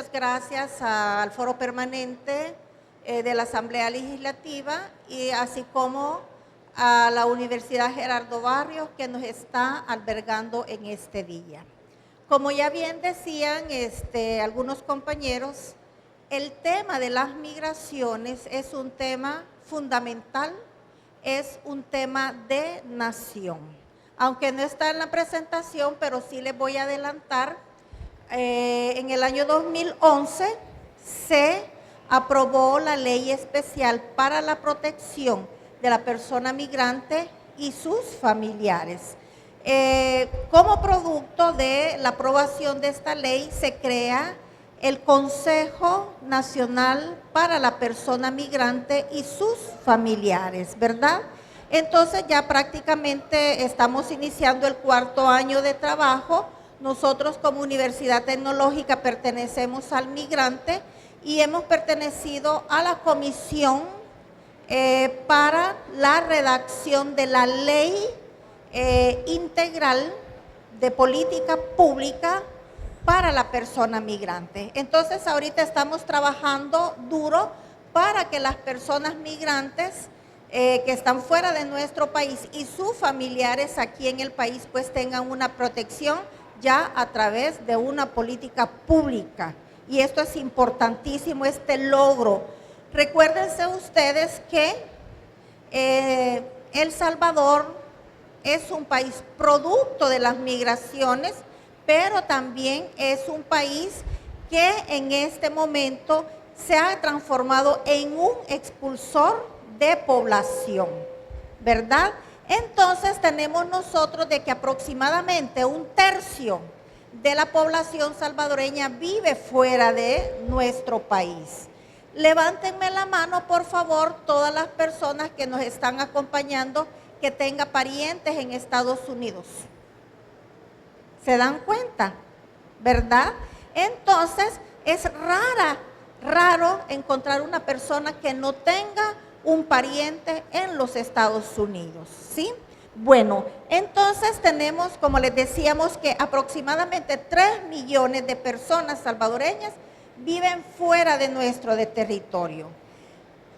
muchas gracias al Foro Permanente de la Asamblea Legislativa y así como a la Universidad Gerardo Barrios que nos está albergando en este día. Como ya bien decían algunos compañeros, el tema de las migraciones es un tema fundamental, es un tema de nación. Aunque no está en la presentación, pero sí les voy a adelantar, en el año 2011 se aprobó la Ley Especial para la Protección de la Persona Migrante y sus familiares. Como producto de la aprobación de esta ley se crea el Consejo Nacional para la Persona Migrante y sus familiares, ¿verdad? Entonces ya prácticamente estamos iniciando el 4º año de trabajo. Nosotros como Universidad Tecnológica pertenecemos al migrante y hemos pertenecido a la comisión para la redacción de la ley integral de política pública para la persona migrante. Entonces ahorita estamos trabajando duro para que las personas migrantes que están fuera de nuestro país y sus familiares aquí en el país pues tengan una protección ya a través de una política pública. Y esto es importantísimo, este logro. Recuérdense ustedes que El Salvador es un país producto de las migraciones, pero también es un país que en este momento se ha transformado en un expulsor de población, ¿verdad? Entonces tenemos nosotros de que aproximadamente 1/3 de la población salvadoreña vive fuera de nuestro país. Levántenme la mano, por favor, todas las personas que nos están acompañando que tengan parientes en Estados Unidos. ¿Se dan cuenta? ¿Verdad? Entonces, es raro encontrar una persona que no tenga un pariente en los Estados Unidos, ¿sí? Bueno, entonces tenemos, como les decíamos, que aproximadamente 3 millones de personas salvadoreñas viven fuera de nuestro territorio.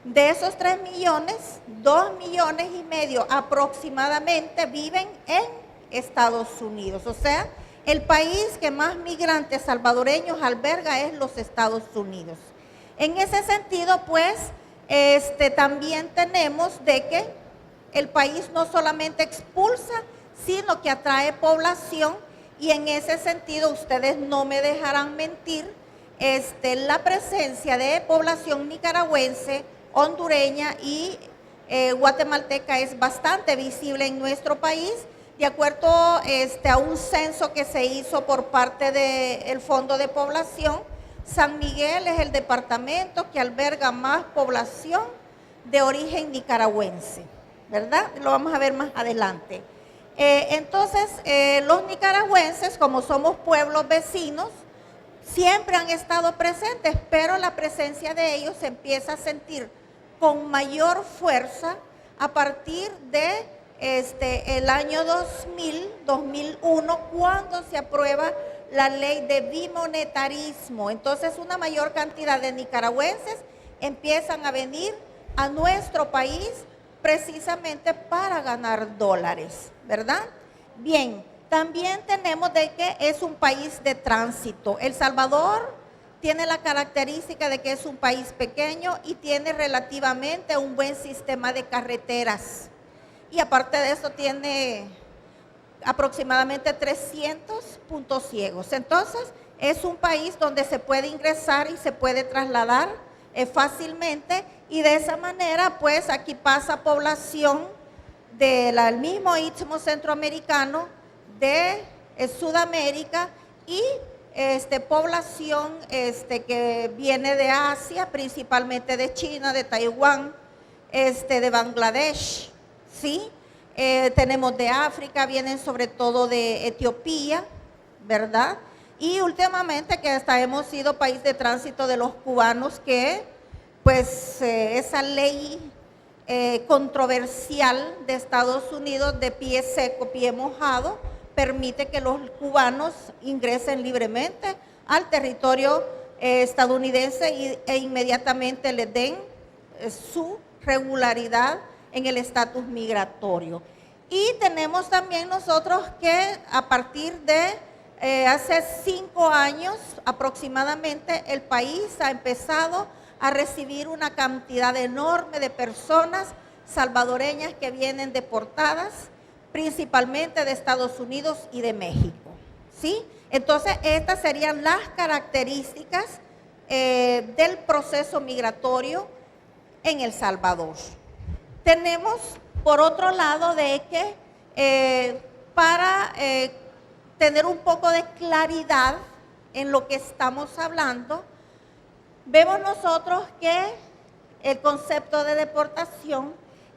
De esos 3 millones, 2,5 millones aproximadamente viven en Estados Unidos. O sea, el país que más migrantes salvadoreños alberga es los Estados Unidos. En ese sentido, pues, también tenemos de que el país no solamente expulsa, sino que atrae población y en ese sentido ustedes no me dejarán mentir, la presencia de población nicaragüense, hondureña y guatemalteca es bastante visible en nuestro país, de acuerdo a un censo que se hizo por parte del Fondo de Población. San Miguel es el departamento que alberga más población de origen nicaragüense, ¿verdad? Lo vamos a ver más adelante. Entonces, los nicaragüenses, como somos pueblos vecinos, siempre han estado presentes, pero la presencia de ellos se empieza a sentir con mayor fuerza a partir de el año 2001, cuando se aprueba la ley de bimonetarismo. Entonces, una mayor cantidad de nicaragüenses empiezan a venir a nuestro país precisamente para ganar dólares, ¿verdad? Bien, también tenemos de que es un país de tránsito. El Salvador tiene la característica de que es un país pequeño y tiene relativamente un buen sistema de carreteras. Y aparte de eso tiene aproximadamente 300 puntos ciegos. Entonces, es un país donde se puede ingresar y se puede trasladar fácilmente y de esa manera, pues, aquí pasa población del mismo istmo centroamericano, de Sudamérica y población que viene de Asia, principalmente de China, de Taiwán, de Bangladesh, ¿sí? Tenemos de África, vienen sobre todo de Etiopía, ¿verdad? Y últimamente que hasta hemos sido país de tránsito de los cubanos que, pues, esa ley controversial de Estados Unidos de pie seco, pie mojado, permite que los cubanos ingresen libremente al territorio estadounidense e inmediatamente les den su regularidad en el estatus migratorio. Y tenemos también nosotros que a partir de hace 5 años aproximadamente el país ha empezado a recibir una cantidad enorme de personas salvadoreñas que vienen deportadas, principalmente de Estados Unidos y de México, ¿sí? Entonces, estas serían las características del proceso migratorio en El Salvador. Tenemos, por otro lado, de que para tener un poco de claridad en lo que estamos hablando, vemos nosotros que el concepto de deportación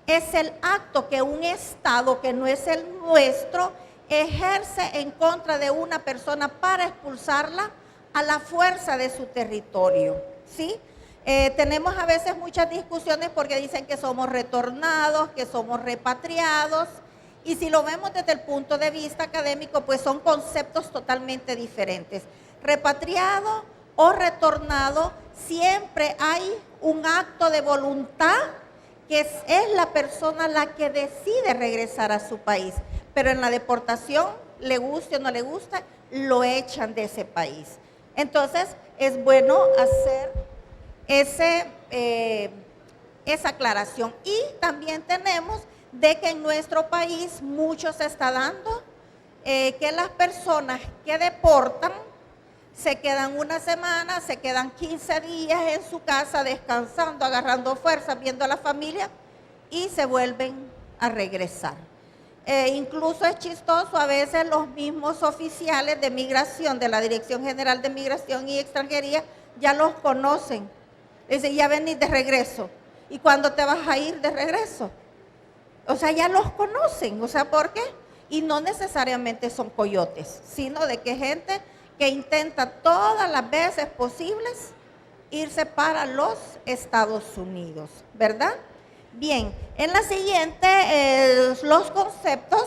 es el acto que un Estado que no es el nuestro ejerce en contra de una persona para expulsarla a la fuerza de su territorio, ¿sí? Tenemos a veces muchas discusiones porque dicen que somos retornados, que somos repatriados, y si lo vemos desde el punto de vista académico, pues son conceptos totalmente diferentes. Repatriado o retornado, siempre hay un acto de voluntad que es la persona la que decide regresar a su país. Pero en la deportación, le guste o no le gusta, lo echan de ese país. Entonces, es bueno hacer esa aclaración. Y también tenemos de que en nuestro país mucho se está dando que las personas que deportan se quedan una semana, se quedan 15 días en su casa descansando, agarrando fuerzas, viendo a la familia y se vuelven a regresar. Incluso es chistoso, a veces los mismos oficiales de migración, de la Dirección General de Migración y Extranjería, ya los conocen. Dicen, ya venís de regreso. ¿Y cuándo te vas a ir de regreso? O sea, ya los conocen. O sea, ¿por qué? Y no necesariamente son coyotes, sino de que gente que intenta todas las veces posibles irse para los Estados Unidos, ¿verdad? Bien, en la siguiente, los conceptos,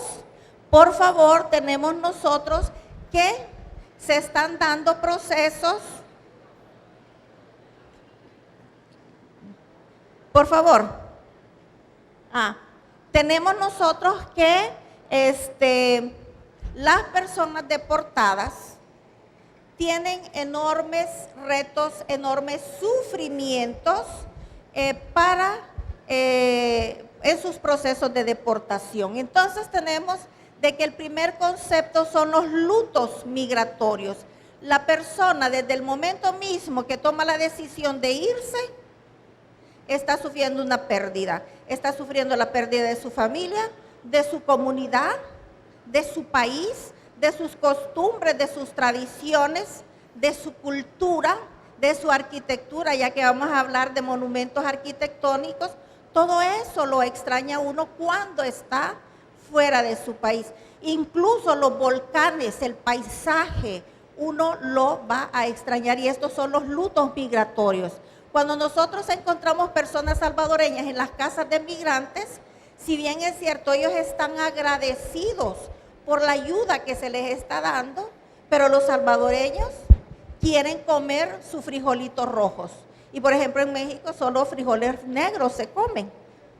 por favor, tenemos nosotros que se están dando procesos. Por favor. Tenemos nosotros que las personas deportadas tienen enormes retos, enormes sufrimientos en sus procesos de deportación. Entonces tenemos de que el primer concepto son los lutos migratorios. La persona desde el momento mismo que toma la decisión de irse, está sufriendo una pérdida. Está sufriendo la pérdida de su familia, de su comunidad, de su país, de sus costumbres, de sus tradiciones, de su cultura, de su arquitectura, ya que vamos a hablar de monumentos arquitectónicos. Todo eso lo extraña uno cuando está fuera de su país. Incluso los volcanes, el paisaje, uno lo va a extrañar, y estos son los lutos migratorios. Cuando nosotros encontramos personas salvadoreñas en las casas de migrantes, si bien es cierto, ellos están agradecidos por la ayuda que se les está dando, pero los salvadoreños quieren comer sus frijolitos rojos. Y por ejemplo en México solo frijoles negros se comen,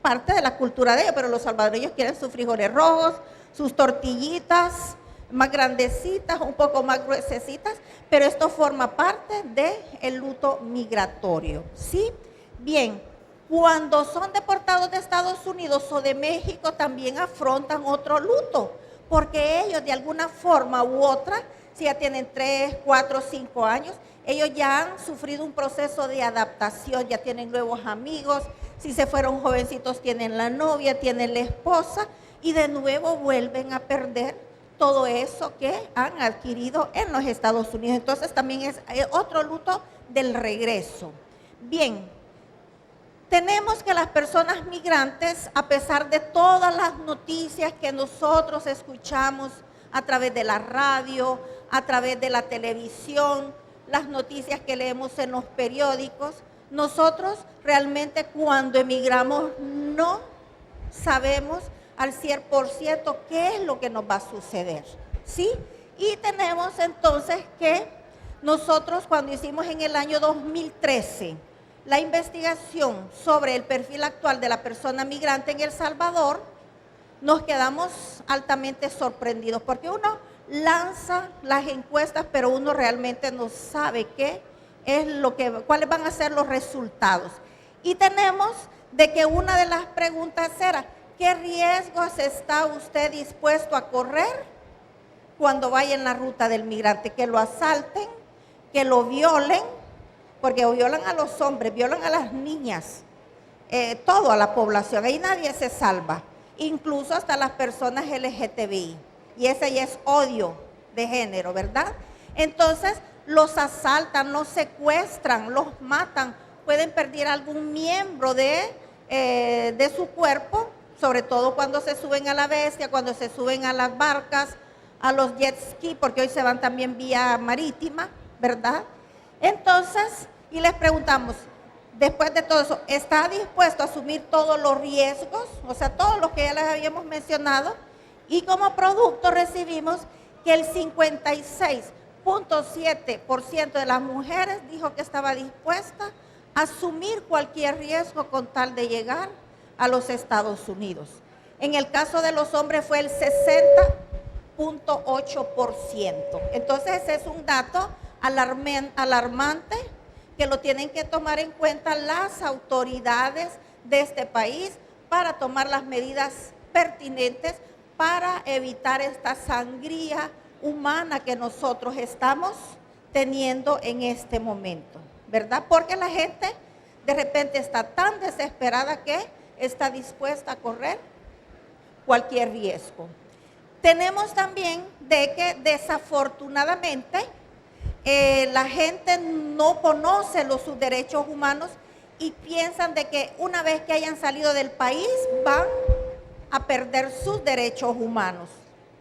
parte de la cultura de ellos, pero los salvadoreños quieren sus frijoles rojos, sus tortillitas más grandecitas, un poco más gruesecitas, pero esto forma parte del luto migratorio, ¿sí? Bien, cuando son deportados de Estados Unidos o de México también afrontan otro luto, porque ellos de alguna forma u otra, si ya tienen 3, 4, 5 años, ellos ya han sufrido un proceso de adaptación, ya tienen nuevos amigos, si se fueron jovencitos tienen la novia, tienen la esposa, y de nuevo vuelven a perder todo eso que han adquirido en los Estados Unidos. Entonces también es otro luto del regreso. Bien, tenemos que las personas migrantes, a pesar de todas las noticias que nosotros escuchamos a través de la radio, a través de la televisión, las noticias que leemos en los periódicos, nosotros realmente cuando emigramos no sabemos al 100% qué es lo que nos va a suceder, ¿sí? Y tenemos entonces que nosotros cuando hicimos en el año 2013 la investigación sobre el perfil actual de la persona migrante en El Salvador, nos quedamos altamente sorprendidos, porque uno lanza las encuestas, pero uno realmente no sabe cuáles van a ser los resultados. Y tenemos de que una de las preguntas era, ¿qué riesgos está usted dispuesto a correr cuando vaya en la ruta del migrante? Que lo asalten, que lo violen, porque violan a los hombres, violan a las niñas, toda la población, ahí nadie se salva, incluso hasta las personas LGTBI, y ese ya es odio de género, ¿verdad? Entonces los asaltan, los secuestran, los matan, pueden perder algún miembro de su cuerpo, sobre todo cuando se suben a la bestia, cuando se suben a las barcas, a los jet ski, porque hoy se van también vía marítima, ¿verdad? Entonces, y les preguntamos, después de todo eso, ¿está dispuesto a asumir todos los riesgos? O sea, todos los que ya les habíamos mencionado. Y como producto recibimos que el 56.7% de las mujeres dijo que estaba dispuesta a asumir cualquier riesgo con tal de llegar a los Estados Unidos. En el caso de los hombres fue el 60.8%. Entonces ese es un dato alarmante que lo tienen que tomar en cuenta las autoridades de este país para tomar las medidas pertinentes para evitar esta sangría humana que nosotros estamos teniendo en este momento, ¿verdad? Porque la gente de repente está tan desesperada que está dispuesta a correr cualquier riesgo. Tenemos también de que desafortunadamente la gente no conoce sus derechos humanos y piensan de que una vez que hayan salido del país van a perder sus derechos humanos.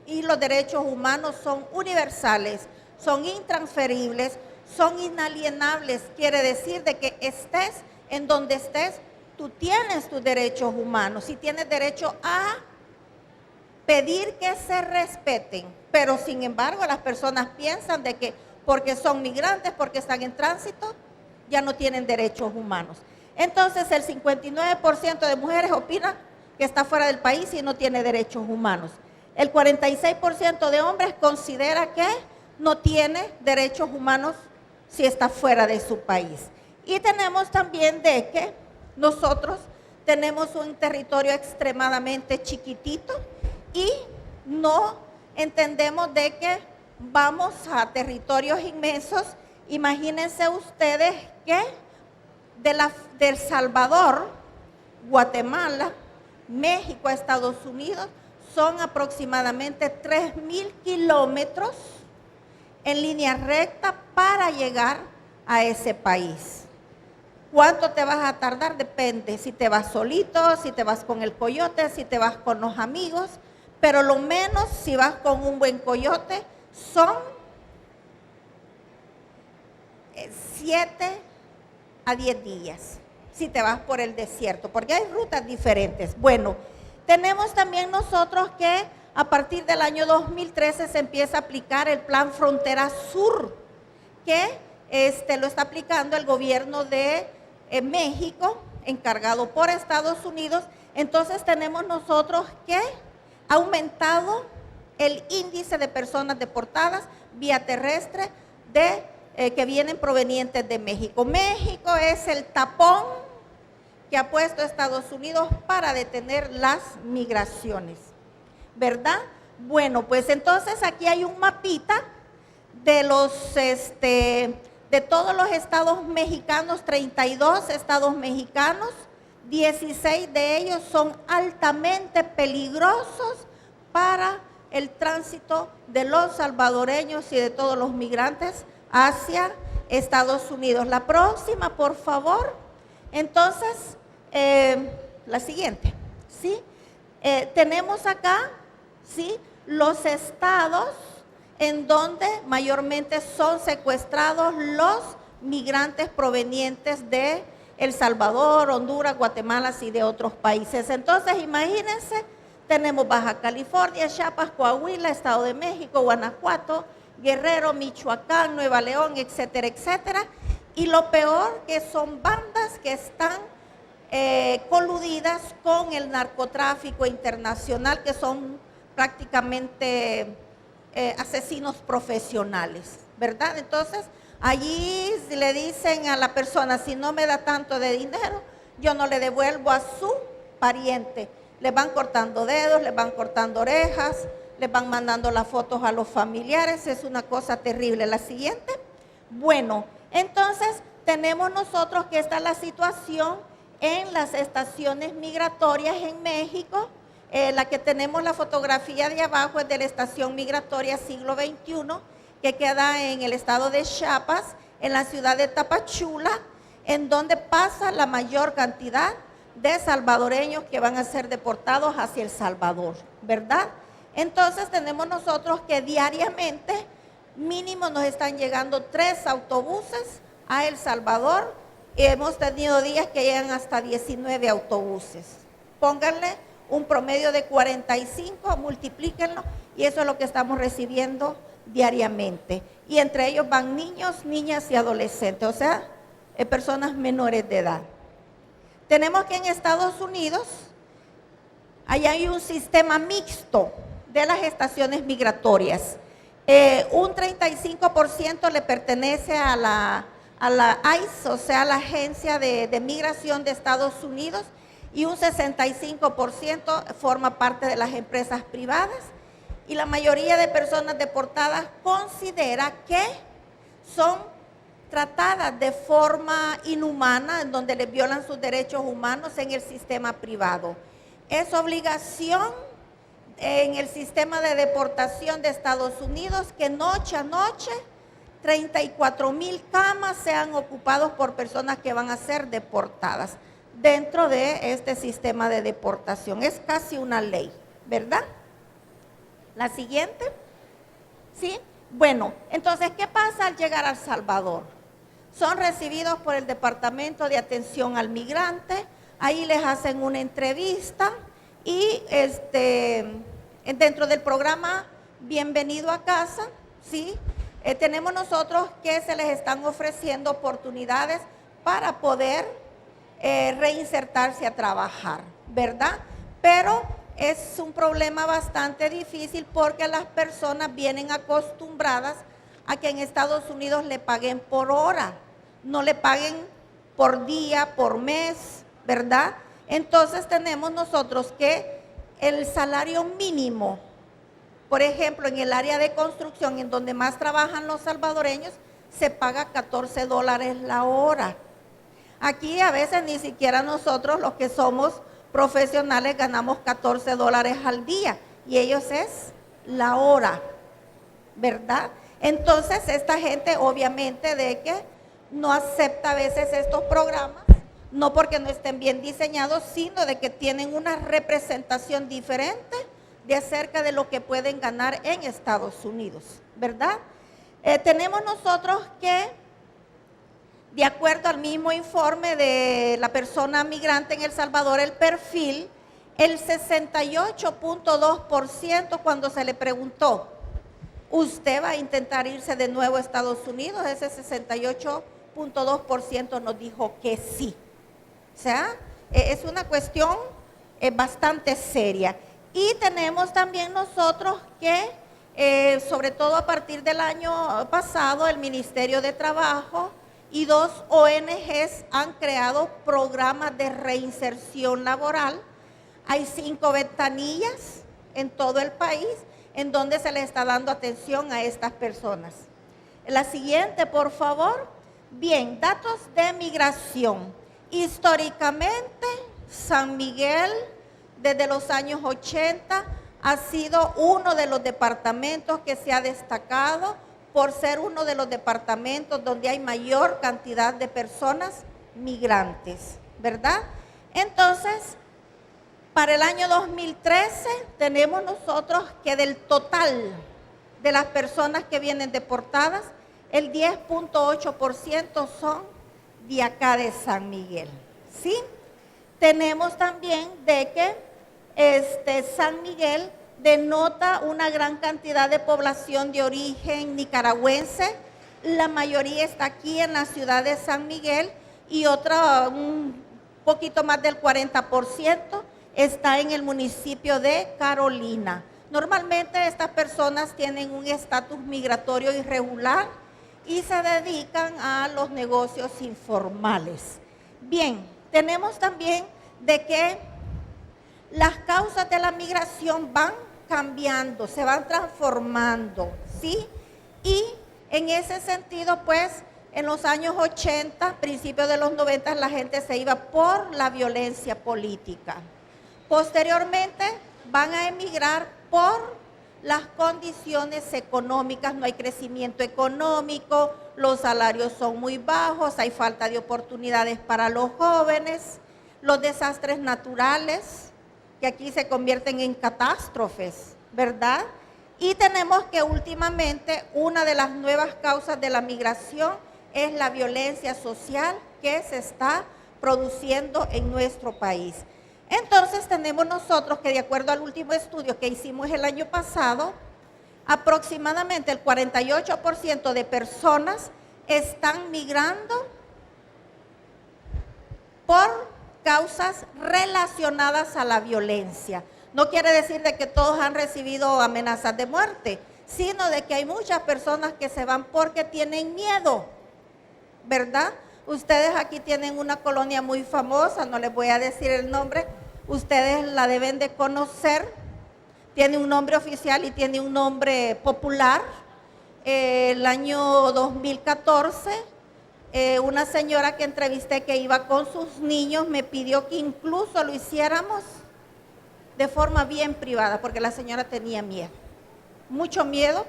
Y los derechos humanos son universales, son intransferibles, son inalienables. Quiere decir de que estés en donde estés, tú tienes tus derechos humanos y tienes derecho a pedir que se respeten. Pero sin embargo las personas piensan de que porque son migrantes, porque están en tránsito, ya no tienen derechos humanos. Entonces el 59% de mujeres opina que está fuera del país y no tiene derechos humanos. El 46% de hombres considera que no tiene derechos humanos si está fuera de su país. Y tenemos también de que nosotros tenemos un territorio extremadamente chiquitito y no entendemos de que vamos a territorios inmensos. Imagínense ustedes que de El Salvador, Guatemala, México a Estados Unidos son aproximadamente 3,000 kilómetros en línea recta para llegar a ese país. ¿Cuánto te vas a tardar? Depende, si te vas solito, si te vas con el coyote, si te vas con los amigos, pero lo menos si vas con un buen coyote son 7 a 10 días, si te vas por el desierto, porque hay rutas diferentes. Bueno, tenemos también nosotros que a partir del año 2013 se empieza a aplicar el Plan Frontera Sur, que lo está aplicando el gobierno de México, encargado por Estados Unidos. Entonces tenemos nosotros que ha aumentado el índice de personas deportadas vía terrestre que vienen provenientes de México. México es el tapón que ha puesto Estados Unidos para detener las migraciones, ¿verdad? Bueno, pues entonces aquí hay un mapita de de todos los estados mexicanos, 32 estados mexicanos, 16 de ellos son altamente peligrosos para el tránsito de los salvadoreños y de todos los migrantes hacia Estados Unidos. La próxima, por favor. Entonces, la siguiente, ¿sí? Tenemos acá, ¿sí?, los estados en donde mayormente son secuestrados los migrantes provenientes de El Salvador, Honduras, Guatemala y de otros países. Entonces, imagínense, tenemos Baja California, Chiapas, Coahuila, Estado de México, Guanajuato, Guerrero, Michoacán, Nueva León, etcétera, etcétera. Y lo peor que son bandas que están coludidas con el narcotráfico internacional, que son prácticamente asesinos profesionales, ¿verdad? Entonces, allí le dicen a la persona, si no me da tanto de dinero, yo no le devuelvo a su pariente. Le van cortando dedos, le van cortando orejas, le van mandando las fotos a los familiares, es una cosa terrible. La siguiente. Bueno, entonces tenemos nosotros que esta es la situación en las estaciones migratorias en México. La que tenemos la fotografía de abajo es de la estación migratoria siglo XXI, que queda en el estado de Chiapas, en la ciudad de Tapachula, en donde pasa la mayor cantidad de salvadoreños que van a ser deportados hacia El Salvador, ¿verdad? Entonces tenemos nosotros que diariamente mínimo nos están llegando 3 autobuses a El Salvador y hemos tenido días que llegan hasta 19 autobuses. Pónganle un promedio de 45, multiplíquenlo y eso es lo que estamos recibiendo diariamente. Y entre ellos van niños, niñas y adolescentes, o sea, personas menores de edad. Tenemos que en Estados Unidos, allá hay un sistema mixto de las estaciones migratorias. Un 35% le pertenece a la ICE, o sea, la Agencia de Migración de Estados Unidos, y un 65% forma parte de las empresas privadas. Y la mayoría de personas deportadas considera que son tratadas de forma inhumana, en donde les violan sus derechos humanos en el sistema privado. Es obligación en el sistema de deportación de Estados Unidos que noche a noche 34,000 camas sean ocupados por personas que van a ser deportadas dentro de este sistema de deportación. Es casi una ley, ¿verdad? La siguiente. ¿Sí? Bueno, entonces, ¿qué pasa al llegar a El Salvador? Son recibidos por el Departamento de Atención al Migrante, ahí les hacen una entrevista y dentro del programa Bienvenido a Casa, ¿sí? Tenemos nosotros que se les están ofreciendo oportunidades para poder reinsertarse a trabajar, ¿verdad? Pero es un problema bastante difícil porque las personas vienen acostumbradas a que en Estados Unidos le paguen por hora, no le paguen por día, por mes, ¿verdad? Entonces tenemos nosotros que el salario mínimo, por ejemplo, en el área de construcción, en donde más trabajan los salvadoreños, se paga $14 la hora. Aquí a veces ni siquiera nosotros, los que somos profesionales, ganamos $14 al día y ellos es la hora, ¿verdad? Entonces esta gente obviamente de que no acepta a veces estos programas, no porque no estén bien diseñados, sino de que tienen una representación diferente de acerca de lo que pueden ganar en Estados Unidos, ¿verdad? Tenemos nosotros que, de acuerdo al mismo informe de la persona migrante en El Salvador, el perfil, el 68.2% cuando se le preguntó, ¿usted va a intentar irse de nuevo a Estados Unidos? Ese 68.2% nos dijo que sí. O sea, es una cuestión bastante seria. Y tenemos también nosotros que, sobre todo a partir del año pasado, el Ministerio de Trabajo y 2 ONGs han creado programas de reinserción laboral. Hay 5 ventanillas en todo el país en donde se le está dando atención a estas personas. La siguiente, por favor. Bien, datos de migración. Históricamente, San Miguel, desde los años 80, ha sido uno de los departamentos que se ha destacado por ser uno de los departamentos donde hay mayor cantidad de personas migrantes, ¿verdad? Entonces, para el año 2013 tenemos nosotros que del total de las personas que vienen deportadas, el 10.8% son de acá de San Miguel, ¿sí? Tenemos también de que San Miguel denota una gran cantidad de población de origen nicaragüense. La mayoría está aquí en la ciudad de San Miguel y otra, un poquito más del 40%, está en el municipio de Carolina. Normalmente estas personas tienen un estatus migratorio irregular y se dedican a los negocios informales. Bien, tenemos también de que las causas de la migración van cambiando, se van transformando, ¿sí? Y en ese sentido, pues, en los años 80, principios de los 90, la gente se iba por la violencia política. Posteriormente, van a emigrar por las condiciones económicas, no hay crecimiento económico, los salarios son muy bajos, hay falta de oportunidades para los jóvenes, los desastres naturales, que aquí se convierten en catástrofes, ¿verdad? Y tenemos que últimamente una de las nuevas causas de la migración es la violencia social que se está produciendo en nuestro país. Entonces tenemos nosotros que, de acuerdo al último estudio que hicimos el año pasado, aproximadamente el 48% de personas están migrando por causas relacionadas a la violencia. No quiere decir de que todos han recibido amenazas de muerte, sino de que hay muchas personas que se van porque tienen miedo, ¿verdad? Ustedes aquí tienen una colonia muy famosa, no les voy a decir el nombre, ustedes la deben de conocer, tiene un nombre oficial y tiene un nombre popular. El año 2014, una señora que entrevisté que iba con sus niños me pidió que incluso lo hiciéramos de forma bien privada, porque la señora tenía miedo, mucho miedo,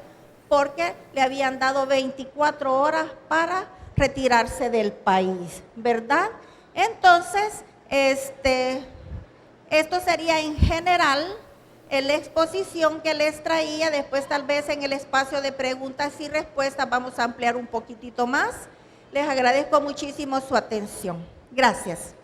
porque le habían dado 24 horas para retirarse del país, ¿verdad? Entonces, esto sería en general la exposición que les traía. Después tal vez en el espacio de preguntas y respuestas vamos a ampliar un poquitito más. Les agradezco muchísimo su atención. Gracias.